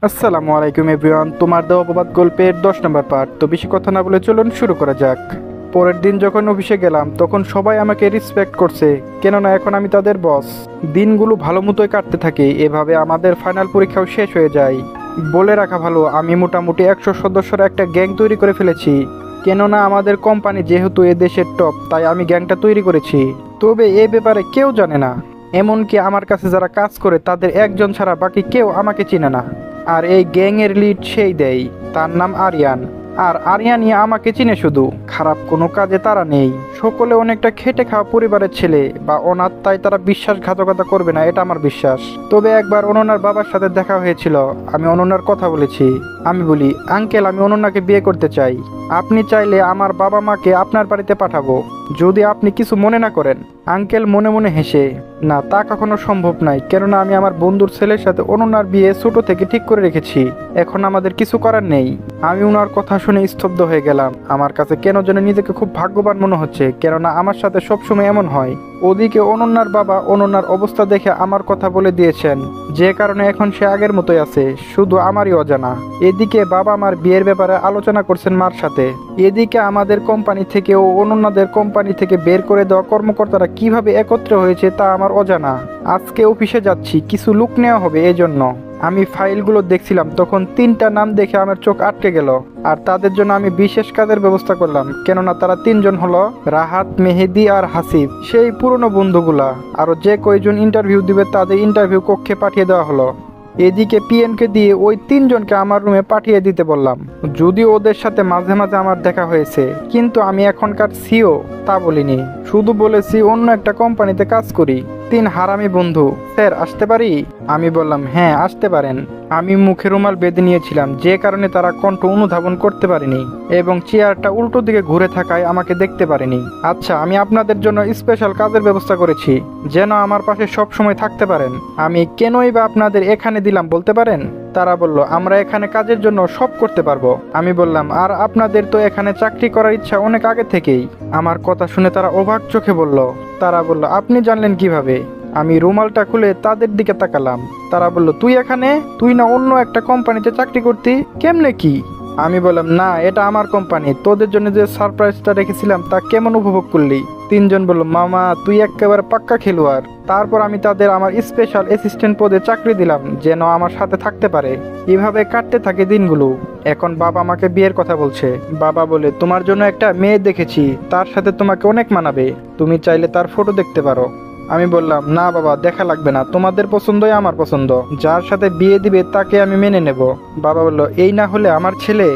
আসসালামু আলাইকুম এভরিওয়ান, তোমার দেওয়া অপবাদ গল্পের 10 নম্বর পার্ট। তো বেশি কথা না বলে চলুন শুরু করা যাক। পরের দিন যখন অফিসে গেলাম তখন সবাই আমাকে রেসপেক্ট করছে, কেননা এখন আমি তাদের বস। দিনগুলো ভালো মতোই কাটতে থাকে। এভাবে আমাদের ফাইনাল পরীক্ষাও শেষ হয়ে যায়। বলে রাখা ভালো, আমি মোটামুটি 100 সদস্যের একটা গ্যাং তৈরি করে ফেলেছি। কেননা আমাদের কোম্পানি যেহেতু এ দেশের টপ, তাই আমি গ্যাংটা তৈরি করেছি। তবে এ ব্যাপারে কেউ জানে না, এমনকি আমার কাছে যারা কাজ করে তাদের একজন ছাড়া বাকি কেউ আমাকে চিনে না। আর এই গ্যাংয়ের লিড সেই দেয়, তার নাম আরিয়ান। আর আরিয়ানই আমাকে চিনে, শুধু খারাপ কোনো কাজে তারা নেই। সকলে অনেকটা খেটে খাওয়া পরিবারের ছেলে বা অনাথ, তাই তারা বিশ্বাসঘাতকতা করবে না, এটা আমার বিশ্বাস। তবে একবার অনন্যার বাবার সাথে দেখা হয়েছিল। আমি অনন্যার কথা বলেছি। আমি বলি, আঙ্কেল, আমি অনন্যাকে বিয়ে করতে চাই। আপনি চাইলে আমার বাবা মাকে আপনার বাড়িতে পাঠাবো, যদি আপনি কিছু মনে না করেন। আঙ্কেল মনে মনে হেসে, না, তা কখনো সম্ভব নয়, কেননা আমি আমার বন্ধুর ছেলের সাথে অনন্যার বিয়ে ছোট থেকে ঠিক করে রেখেছি। এখন আমাদের কিছু করার নেই। আমি ওনার কথা শুনে স্তব্ধ হয়ে গেলাম। আমার কাছে কেন যেন নিজেকে খুব ভাগ্যবান মনে হচ্ছে, কেননা আমার সাথে সবসময় এমন হয়। ওদিকে অনন্যার বাবা অনন্যার অবস্থা দেখে আমার কথা বলে দিয়েছেন, যে কারণে এখন সে আগের মতোই আছে, শুধু আমারই অজানা। এদিকে বাবা আমার বিয়ের ব্যাপারে আলোচনা করছেন মার সাথে। এদিকে আমাদের কোম্পানি থেকে ও অনন্যাদের কোম্পানি থেকে বের করে দেওয়া কর্মকর্তারা কিভাবে একত্র হয়েছে তা আমার অজানা। আজকে অফিসে যাচ্ছি, কিছু লুক নেওয়া হবে, এজন্য আমি ফাইলগুলো দেখছিলাম, তখন 3টা নাম দেখে আমার চোখ আটকে গেল। আর তাদের জন্য আমি বিশেষ কাজের ব্যবস্থা করলাম, কেননা তারা 3জন হলো রাহাত, মেহেদি আর হাসিব, সেই পুরনো বন্ধুগুলা। আরও যে কয়জন ইন্টারভিউ দিবে তাদের ইন্টারভিউ কক্ষে পাঠিয়ে দেওয়া হলো। এদিকে পিএনকে দিয়ে ওই 3জনকে আমার রুমে পাঠিয়ে দিতে বললাম। যদিও ওদের সাথে মাঝে মাঝে আমার দেখা হয়েছে, কিন্তু আমি এখনকার সিও তা বলিনি। শুধু বলেছি অন্য একটা কোম্পানিতে কাজ করি। 3 হারামি বন্ধু, স্যার আসতে পারি? আমি বললাম, হ্যাঁ আসতে পারেন। আমি মুখে রুমাল বেঁধে নিয়েছিলাম, যে কারণে তারা কণ্ঠ অনুধাবন করতে পারেনি এবং চেয়ারটা উল্টো দিকে ঘুরে থাকায় আমাকে দেখতে পারেনি। আচ্ছা, আমি আপনাদের জন্য স্পেশাল কাজের ব্যবস্থা করেছি, যেন আমার পাশে সব সময় থাকতে পারেন। আমি কেনই বা আপনাদের এখানে দিলাম বলতে পারেন? তারা বলল, আমরা এখানে কাজের জন্য সব করতে পারবো। আমি বললাম, আর আপনাদের তো এখানে চাকরি করার ইচ্ছা অনেক আগে থেকেই। আমার কথা শুনে তারা অবাক চোখে বলল। তারা বলল, আপনি জানলেন কিভাবে? আমি রুমালটা খুলে তাদের দিকে তাকালাম। তারা বলল, তুই এখানে? তুই না অন্য একটা কোম্পানিতে চাকরি করতি, কেমনে কি? আমি বললাম, না, এটা আমার কোম্পানি। তোদের জন্য যে সারপ্রাইজটা রেখেছিলাম তা কেমন উপভোগ করলি? 3জন বলল, মামা তুই একেবারে পাক্কা খেলোয়াড়। তারপর আমি তাদের আমার স্পেশাল অ্যাসিস্ট্যান্ট পদে চাকরি দিলাম, যেন আমার সাথে থাকতে পারে। এভাবে কাটতে থাকে দিনগুলো। এখন বাবা আমাকে বিয়ের কথা বলছে। বাবা বলে, তোমার জন্য একটা মেয়ে দেখেছি, তার সাথে তোমাকে অনেক মানাবে, তুমি চাইলে তার ফটো দেখতে পারো। আমি বললাম, না বাবা, দেখা লাগবে না, তোমাদের পছন্দই আমার পছন্দ, যার সাথে বিয়ে দিবে তাকে আমি মেনে নেব। বাবা বলল, এই না হলে আমার ছেলে?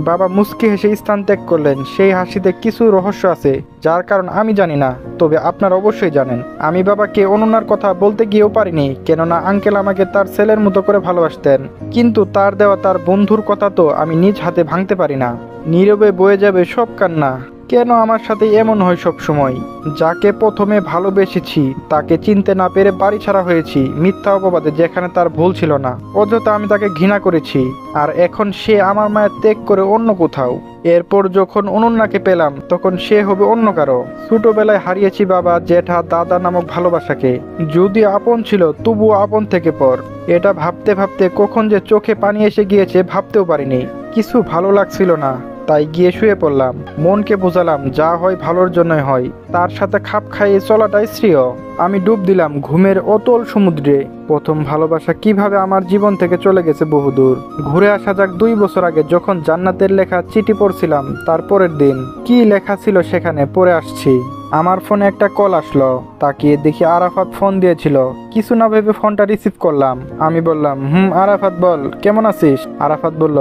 বাবা মুচকি হেসে স্থান ত্যাগ করলেন। সেই হাসিতে কিছু রহস্য আছে, যার কারণ আমি জানি না, তবে আপনারা অবশ্যই জানেন। আমি বাবাকে অনন্যার কথা বলতে গিয়েও পারিনি, কেননা আঙ্কেল আমাকে তার ছেলের মতো করে ভালোবাসতেন। কিন্তু তার দেওয়া তার বন্ধুর কথা তো আমি নিজ হাতে ভাঙতে পারি না। নীরবে বয়ে যাবে সব কান্না। কেন আমার সাথে এমন হয় সব সময়? যাকে প্রথমে ভালোবেসেছি তাকে চিনতে না পেরে বাড়ি ছাড়া হয়েছি মিথ্যা অপবাদে, যেখানে তার ভুল ছিল না। অযথা আমি তাকে ঘৃণা করেছি, আর এখন সে আমার মায়ের ত্যাগ করে অন্য কোথাও। এরপর যখন অনন্যাকে পেলাম তখন সে হবে অন্য কারো। ছোটবেলায় হারিয়েছি বাবা, জ্যাঠা, দাদা নামক ভালোবাসাকে। যদি আপন ছিল তবুও আপন থেকে পর। এটা ভাবতে ভাবতে কখন যে চোখে পানি এসে গিয়েছে ভাবতেও পারিনি। কিছু ভালো লাগছিল না, তাই গিয়ে শুয়ে পড়লাম। মনকে বোঝালাম, যা হয় ভালোর জন্যই হয়, তার সাথে খাপ খাইয়ে চলাটাই শ্রেয়। আমি ডুব দিলাম ঘুমের অতল সমুদ্রে। প্রথম ভালোবাসা কিভাবে আমার জীবন থেকে চলে গেছে বহুদূর। ঘুরে আসা যাক 2 বছর আগে, যখন জান্নাতের লেখা চিঠি পড়ছিলাম। তারপরের দিন কি লেখা ছিল সেখানে পড়ে আসছি। আমার ফোনে একটা কল আসলো, তাকিয়ে দেখি আরাফাত ফোন দিয়েছিল। কিছু না ভেবে ফোনটা রিসিভ করলাম। আমি বললাম, আরাফাত বল, কেমন আছিস? আরাফাত বলল,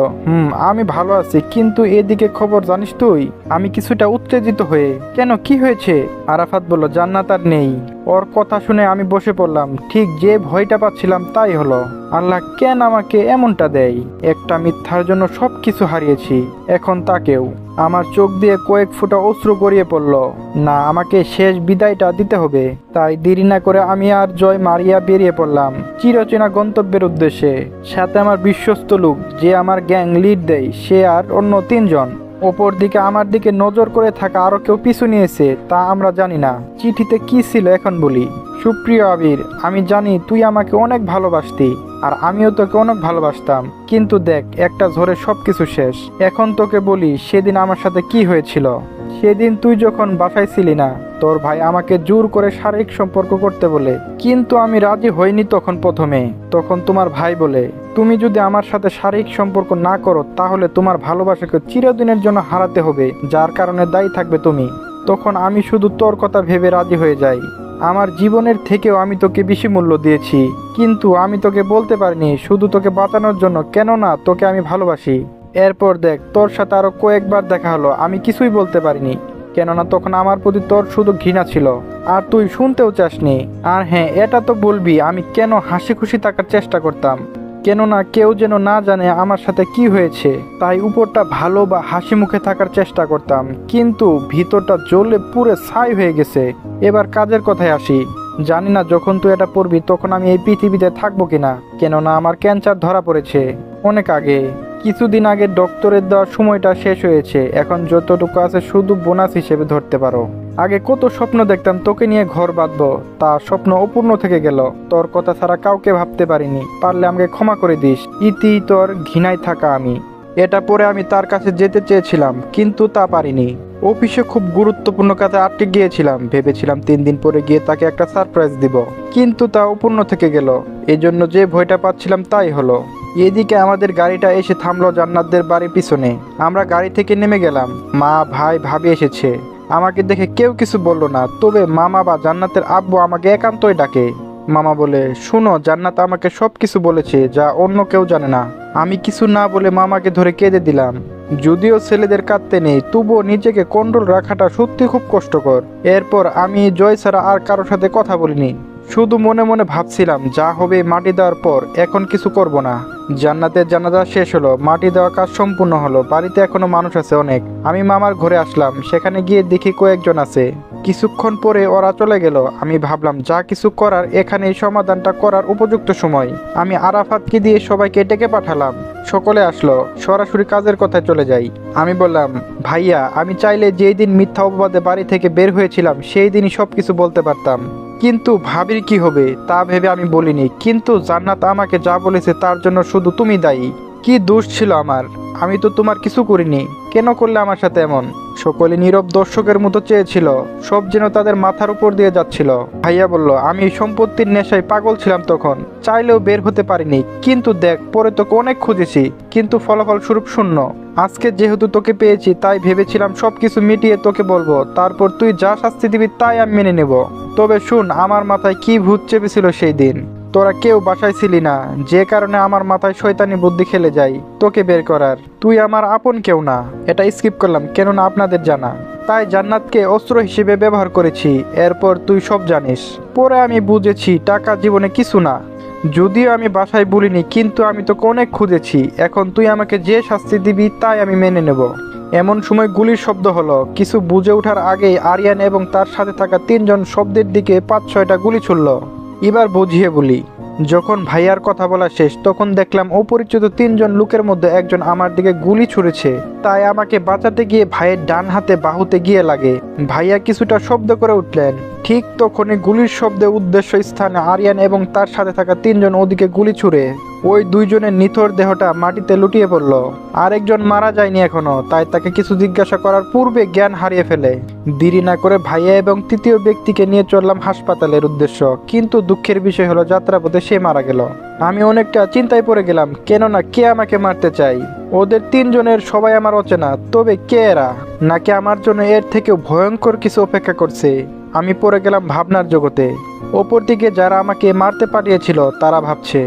আমি ভালো আছি, কিন্তু এদিকে খবর জানিস তুই? আমি কিছুটা উত্তেজিত হয়ে, কেন, কি হয়েছে? আরাফাত বলল, জান্নাত আর নেই। ওর কথা শুনে আমি বসে পড়লাম। ঠিক যে ভয়টা পাচ্ছিলাম তাই হলো। আল্লাহ কেন আমাকে এমনটা দেয়? একটা মিথ্যার জন্য সবকিছু হারিয়েছি, এখন তাকেও। আমার চোখ দিয়ে কয়েক ফোঁটা অশ্রু গড়িয়ে পড়ল। না, আমাকে শেষ বিদায়টা দিতে হবে। তাই দেরি না করে আমি আর জয় মারিয়া বেরিয়ে পড়লাম চিরচেনা গন্তব্যের উদ্দেশ্যে। সাথে আমার বিশ্বস্ত লোক, যে আমার গ্যাং লিড দেয়, সে আর অন্য 3জন। ওপর দিকে আমার দিকে নজর করে থাকা আরো কেউ পিছু নিয়েছে তা আমরা জানি না। চিঠিতে কি ছিল এখন বলি। সুপ্রিয় আবির, আমি জানি তুই আমাকে অনেক ভালোবাসতি, আর আমিও তোকে অনেক ভালোবাসতাম, কিন্তু দেখ একটা ঝড়ে সবকিছু শেষ। এখন তোকে বলি সেদিন আমার সাথে কি হয়েছিল। সেদিন তুই যখন বাসায় ছিলি না, তোর ভাই আমাকে জোর করে শারীরিক সম্পর্ক করতে বলে, কিন্তু আমি রাজি হইনি তখন প্রথমে। তখন তোমার ভাই বলে, তুমি যদি আমার সাথে শারীরিক সম্পর্ক না করো তাহলে তোমার ভালোবাসাকে চিরদিনের জন্য হারাতে হবে, যার কারণে দায়ী থাকবে তুমি। তখন আমি শুধু তোর কথা ভেবে রাজি হয়ে যাই। আমার জীবনের থেকেও আমি তোকে বেশি মূল্য দিয়েছি, কিন্তু আমি তোকে বলতে পারিনি শুধু তোকে বাঁচানোর জন্য, কেননা তোকে আমি ভালোবাসি। এরপর দেখ, তোর সাথে আরো কয়েকবার দেখা হলো, আমি কিছুই বলতে পারিনি, কেননা তখন আমার প্রতি তোর শুধু ঘৃণা ছিল, আর তুই শুনতেও চাসনি। আর হ্যাঁ, এটা তো বলবি আমি কেন হাসি খুশি থাকার চেষ্টা করতাম, কেননা কেউ যেন না জানে আমার সাথে কি হয়েছে, তাই উপরটা ভালো বা হাসি মুখে থাকার চেষ্টা করতাম, কিন্তু ভিতরটা জ্বলে পুরে ছাই হয়ে গেছে। এবার কাজের কথায় আসি। জানি না যখন তুই এটা পড়বি তখন আমি এই পৃথিবীতে থাকবো কিনা, কেননা আমার ক্যান্সার ধরা পড়েছে অনেক আগে। কিছুদিন আগে ডক্টরের দেওয়ার সময়টা শেষ হয়েছে, এখন যতটুকু আছে শুধু বোনাস হিসেবে ধরতে পারো। আগে কত স্বপ্ন দেখতাম তোকে নিয়ে ঘর বাঁধবো, তা স্বপ্ন অপূর্ণ থেকে গেল। তোর কথা ছাড়া কাউকে ভাবতে পারিনি, পারলে আমাকে ক্ষমা করে দিস। ইতি তোর ঘৃণায় থাকা আমি। এটা পরে আমি তার কাছে যেতে চেয়েছিলাম, কিন্তু তা পারিনি। অফিসে খুব গুরুত্বপূর্ণ কাজে আটকে গিয়েছিলাম, ভেবেছিলাম 3 দিন পরে গিয়ে তাকে একটা সারপ্রাইজ দিব, কিন্তু তা অপূর্ণ থেকে গেল। এজন্য যে ভয়টা পাচ্ছিলাম তাই হলো। এদিকে আমাদের গাড়িটা এসে থামলো জান্নাতদের বাড়ির পিছনে। আমরা গাড়ি থেকে নেমে গেলাম। মা, ভাই, ভাবি এসেছে। আমাকে দেখে কেউ কিছু বলল না, তবে মামা বা জান্নাতের আব্বু আমাকে একান্তই ডাকে। মামা বলে, শুনো, জান্নাত আমাকে সব কিছু বলেছে যা অন্য কেউ জানে না। আমি কিছু না বলে মামাকে ধরে কেঁদে দিলাম। যদিও ছেলেদের কাঁদতে নেই, তবুও নিজেকে কন্ট্রোল রাখাটা সত্যি খুব কষ্টকর। এরপর আমি জয় ছাড়া আর কারোর সাথে কথা বলিনি, শুধু মনে মনে ভাবছিলাম যা হবে মাটি দেওয়ার পর, এখন কিছু করব না। জান্নাতের জানাজা শেষ হলো, মাটি দেওয়া কাজ সম্পূর্ণ হলো। বাড়িতে এখনো মানুষ আছে অনেক। আমি মামার ঘরে আসলাম, সেখানে গিয়ে দেখি কয়েকজন আছে। কিছুক্ষণ পরে ওরা চলে গেল। আমি ভাবলাম যা কিছু করার এখানেই সমাধানটা করার উপযুক্ত সময়। আমি আরাফাতকে দিয়ে সবাইকে ডেকে পাঠালাম। সকলে আসলো, সরাসরি কাজের কথায় চলে যাই। আমি বললাম, ভাইয়া, আমি চাইলে যেই দিন মিথ্যা অপবাদে বাড়ি থেকে বের হয়েছিলাম সেই দিনই সবকিছু বলতে পারতাম, কিন্তু ভাবির কি হবে তা ভেবে আমি বলিনি। কিন্তু জান্নাত আমাকে যা বলেছে তার জন্য শুধু তুমি দায়ী। কি দোষ ছিল আমার? আমি তো তোমার কিছু করিনি, কেন করলে আমার সাথে এমন? সকলে নীরব দর্শকের মতো চেয়েছিল, সব যেন তাদের মাথার উপর দিয়ে যাচ্ছিল। ভাইয়া বলল, আমি সম্পত্তির নেশায় পাগল ছিলাম, তখন চাইলেও বের হতে পারিনি। কিন্তু দেখ, পরে তোকে অনেক খুঁজেছি, কিন্তু ফলাফল স্বরূপ শূন্য। আজকে যেহেতু তোকে পেয়েছি তাই ভেবেছিলাম সবকিছু মিটিয়ে তোকে বলবো, তারপর তুই যা শাস্তি দিবি তাই আমি মেনে নেব। তবে শুন, আমার মাথায় কি ভূত চেপেছিল সেই দিন। তোরা কেউ বাসায় ছিলি না, যে কারণে আমার মাথায় শয়তানি বুদ্ধি খেলে যায় তোকে বের করার। তুই আমার আপন কেউ না, এটা স্কিপ করলাম কেননা আপনাদের জানা। তাই জান্নাতকে অস্ত্র হিসেবে ব্যবহার করেছি। এরপর তুই সব জানিস। পরে আমি বুঝেছি টাকা জীবনে কিছু না। যদিও আমি বাসায় বলিনি, কিন্তু আমি তোকে অনেক খুঁজেছি। এখন তুই আমাকে যে শাস্তি দিবি তাই আমি মেনে নেব। এমন সময় গুলির শব্দ হলো। কিছু বুঝে ওঠার আগেই আরিয়ান এবং তার সাথে থাকা 3 জন শব্দের দিকে 5-6টা গুলি ছুড়ল। এবার বুঝিয়ে বলি। যখন ভাইয়ার কথা বলা শেষ তখন দেখলাম অপরিচিত 3 জন লোকের মধ্যে একজন আমার দিকে গুলি ছুঁড়েছে। তাই আমাকে বাঁচাতে গিয়ে ভাইয়ের ডান হাতে বাহুতে গিয়ে লাগে। ভাইয়া কিছুটা শব্দ করে উঠলেন। ঠিক তখনই গুলির শব্দে উদ্দেশ্য স্থানে আরিয়ান এবং তার সাথে থাকা 3 জন ওদিকে গুলি ছুঁড়ে ওই 2 জনের নিথর দেহটা মাটিতে লুটিয়ে পড়ল। আরেকজন মারা যায়নি এখনো, তাই তাকে কিছু জিজ্ঞাসা করার পূর্বে জ্ঞান হারিয়ে ফেলে। দেরি না করে ভাইয়া এবং তৃতীয় ব্যক্তিকে নিয়ে চললাম হাসপাতালের উদ্দেশ্য, কিন্তু দুঃখের বিষয় হলো যাত্রাপথে সে মারা গেল। আমি অনেকটা চিন্তায় পড়ে গেলাম, কেননা কে আমাকে মারতে চাই। ওদের 3 জনের সবাই আমার অচেনা, তবে কে এরা? নাকি আমার জন্য এর থেকেও ভয়ঙ্কর কিছু অপেক্ষা করছে? আমি পড়ে গেলাম ভাবনার জগতে। অপরদিকে যারা আমাকে মারতে পাঠিয়েছিল তারা ভাবছে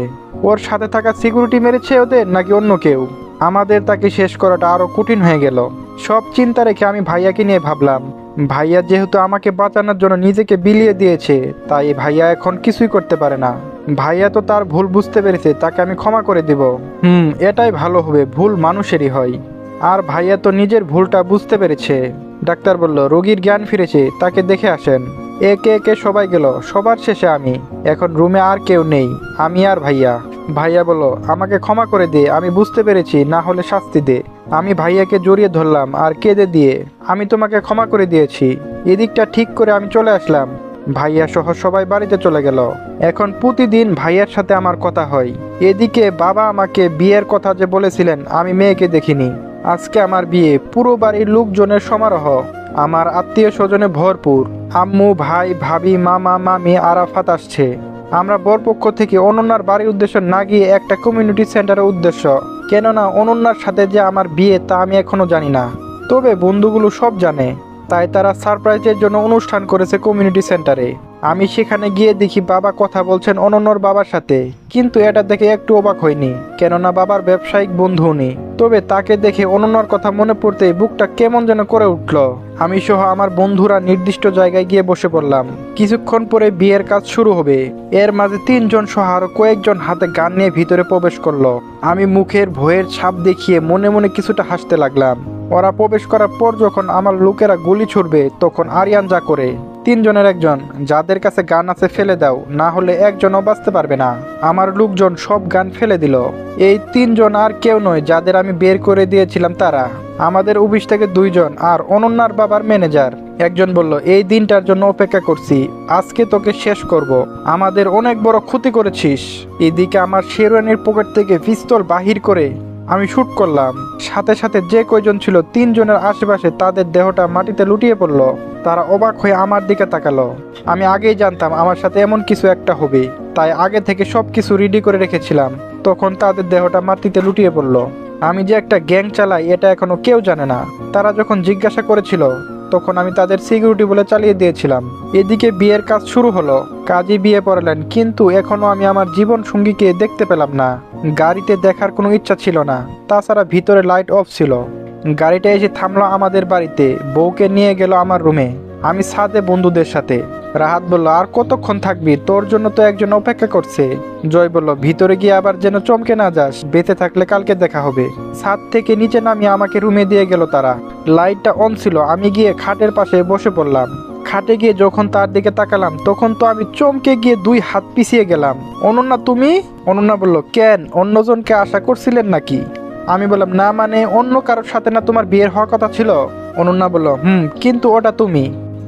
ওর সাথে থাকা সিকিউরিটি মেরেছে ওদের, নাকি অন্য কেউ। আমাদের তাকে শেষ করাটা আরো কঠিন হয়ে গেল। সব চিন্তা রেখে আমি ভাইয়াকে নিয়ে ভাবলাম, ভাইয়া যেহেতু আমাকে বাঁচানোর জন্য নিজেকে বিলিয়ে দিয়েছে, তাই ভাইয়া এখন কিছুই করতে পারে না। ভাইয়া তো তার ভুল বুঝতে পেরেছে, তাকে আমি ক্ষমা করে দিব। এটাই ভালো হবে, ভুল মানুষেরই হয়। আর ভাইয়া তো নিজের ভুলটা বুঝতে পেরেছে। ডাক্তার বলল রোগীর জ্ঞান ফিরেছে, তাকে দেখে আসেন। একে একে সবাই গেল, সবার শেষে আমি। এখন রুমে আর কেউ নেই, আমি আর ভাইয়া। ভাইয়া বলল, আমাকে ক্ষমা করে দে, আমি বুঝতে পেরেছি, না হলে শাস্তি দে। আমি ভাইয়াকে জড়িয়ে ধরলাম আর কেঁদে দিয়ে আমি তোমাকে ক্ষমা করে দিয়েছি। এদিকটা ঠিক করে আমি চলে আসলাম। ভাইয়া সহ সবাই বাড়িতে চলে গেল। এখন প্রতিদিন ভাইয়ার সাথে আমার কথা হয়। এদিকে বাবা আমাকে বিয়ের কথা যে বলেছিলেন, আমি মেয়েকে দেখিনি। আজকে আমার বিয়ে, পুরো বাড়ির লোকজনের সমারোহ, আমার আত্মীয় স্বজনে ভরপুর। আম্মু, ভাই, ভাবি, মামা, মামি, আরাফাত আসছে। আমরা বরপক্ষ থেকে অনন্যার বাড়ির উদ্দেশ্য না গিয়ে একটা কমিউনিটি সেন্টারের উদ্দেশ্য। কেননা অনন্যার সাথে যে আমার বিয়ে তা আমি এখনো জানি না, তবে বন্ধুগুলো সব জানে। তাই তারা সারপ্রাইজের জন্য অনুষ্ঠান করেছে কমিউনিটি সেন্টারে। আমি সেখানে গিয়ে দেখি বাবা কথা বলছেন অনন্যর বাবার সাথে, কিন্তু এটা দেখে একটু অবাক হয়নি, কেননা বাবার ব্যবসায়িক বন্ধু উনি। তবে তাকে দেখে অনন্যার কথা মনে পড়তেই বুকটা কেমন যেন করে উঠল। আমি সহ আমার বন্ধুরা নির্দিষ্ট জায়গায় গিয়ে বসে পড়লাম। কিছুক্ষণ পরে বিয়ের কাজ শুরু হবে। এর মাঝে 3 জন সহ আরো কয়েকজন হাতে গান নিয়ে ভিতরে প্রবেশ করলো। আমি মুখের ভয়ের ছাপ দেখিয়ে মনে মনে কিছুটা হাসতে লাগলাম। ওরা প্রবেশ করার পর যখন আমার লোকেরা গুলি ছুড়বে, তখন আরিয়ান যা করে, 3 জনের একজন, যাদের কাছে গান আছে ফেলে দাও, না হলে একজনও বাঁচতে পারবে না। আমার লোকজন সব গান ফেলে দিল। এই 3 জন আর কেউ নয়, যাদের আমি বের করে দিয়েছিলাম তারা। আমাদের অফিস থেকে 2 জন আর অনন্যার বাবার ম্যানেজার। একজন বলল, এই দিনটার জন্য অপেক্ষা করছি, আজকে তোকে শেষ করব। আমাদের অনেক বড় ক্ষতি করেছিস। এদিকে আমার শেরওয়ানির পকেট থেকে পিস্তল বাহির করে আমি শুট করলাম। সাথে সাথে যে কয়জন ছিল 3 জনের আশেপাশে, তাদের দেহটা মাটিতে লুটিয়ে পড়ল। তারা অবাক হয়ে আমার দিকে তাকালো। আমি আগেই জানতাম আমার সাথে এমন কিছু একটা হবে, তাই আগে থেকে সব কিছু রেডি করে রেখেছিলাম। তখন তাদের দেহটা মাটিতে লুটিয়ে পড়ল। আমি যে একটা গ্যাং চালাই এটা এখনো কেউ জানে না। তারা যখন জিজ্ঞাসা করেছিল, তখন আমি তাদের সিকিউরিটি বলে চালিয়ে দিয়েছিলাম। এদিকে বিয়ের কাজ শুরু হলো। কাজী বিয়ে পড়ালেন, কিন্তু এখনো আমি আমার জীবন সঙ্গীকে দেখতে পেলাম না। গাড়িতে দেখার কোনো ইচ্ছা ছিল না, তাছাড়া ভিতরে লাইট অফ ছিল। গাড়িটা এসে থামলো আমাদের বাড়িতে। বউকে নিয়ে গেল আমার রুমে, আমি ছাদে বন্ধুদের সাথে। রাহাত বলল, আর কতক্ষণ থাকবি, তোর জন্য তো একজন অপেক্ষা করছে। জয় বলল, ভিতরে গিয়ে আবার যেন চমকে না যাস, বেঁচে থাকলে কালকে দেখা হবে। ছাদ থেকে নিচে নামিয়ে আমাকে রুমে দিয়ে গেল তারা। লাইটটা অন ছিল। আমি গিয়ে খাটের পাশে বসে পড়লাম। খাটে গিয়ে যখন তার দিকে তাকালাম, তখন তো আমি চমকে গিয়ে 2 হাত পিছিয়ে গেলাম। অনন্যা তুমি? অনন্যা বলল, কেন, অন্যজনকে আশা করছিলেন নাকি? আমি বললাম, না মানে অন্য কারোর সাথে না তোমার বিয়ের হওয়ার কথা ছিল? অনন্যা বলল, কিন্তু ওটা তুমি,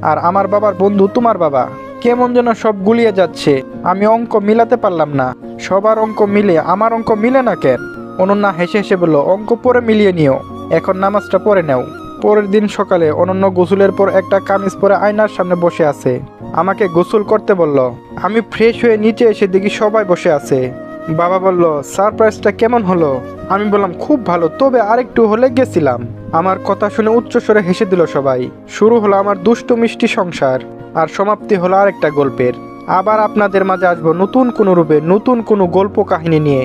আর আমার বাবার বন্ধু তোমার বাবা। কেমন যেন সব গুলিয়ে যাচ্ছে। আমি অঙ্ক মিলাতে পারলাম না। সবার অঙ্ক মিলে আমার অঙ্ক মিলে না কেন? অনন্যা হেসে হেসে বলল, অঙ্ক পরে মিলিয়ে নিও, এখন নামাজটা পড়ে নাও। পরের দিন সকালে অনন্য গোসলের পর একটা কামিজ পরে আয়নার সামনে বসে আছে। আমাকে গোসল করতে বলল। আমি ফ্রেশ হয়ে নিচে এসে দেখি সবাই বসে আছে। বাবা বলল, সারপ্রাইজটা কেমন হলো? আমি বললাম, খুব ভালো, তবে আরেকটু হলে গেছিলাম। আমার কথা শুনে উচ্চস্বরে হেসে দিল সবাই। শুরু হলো আমার দুষ্টু মিষ্টি সংসার, আর সমাপ্তি হলো আরেকটা গল্পের। আবার আপনাদের মাঝে আসবো নতুন কোনো রূপে, নতুন কোনো গল্প কাহিনী নিয়ে।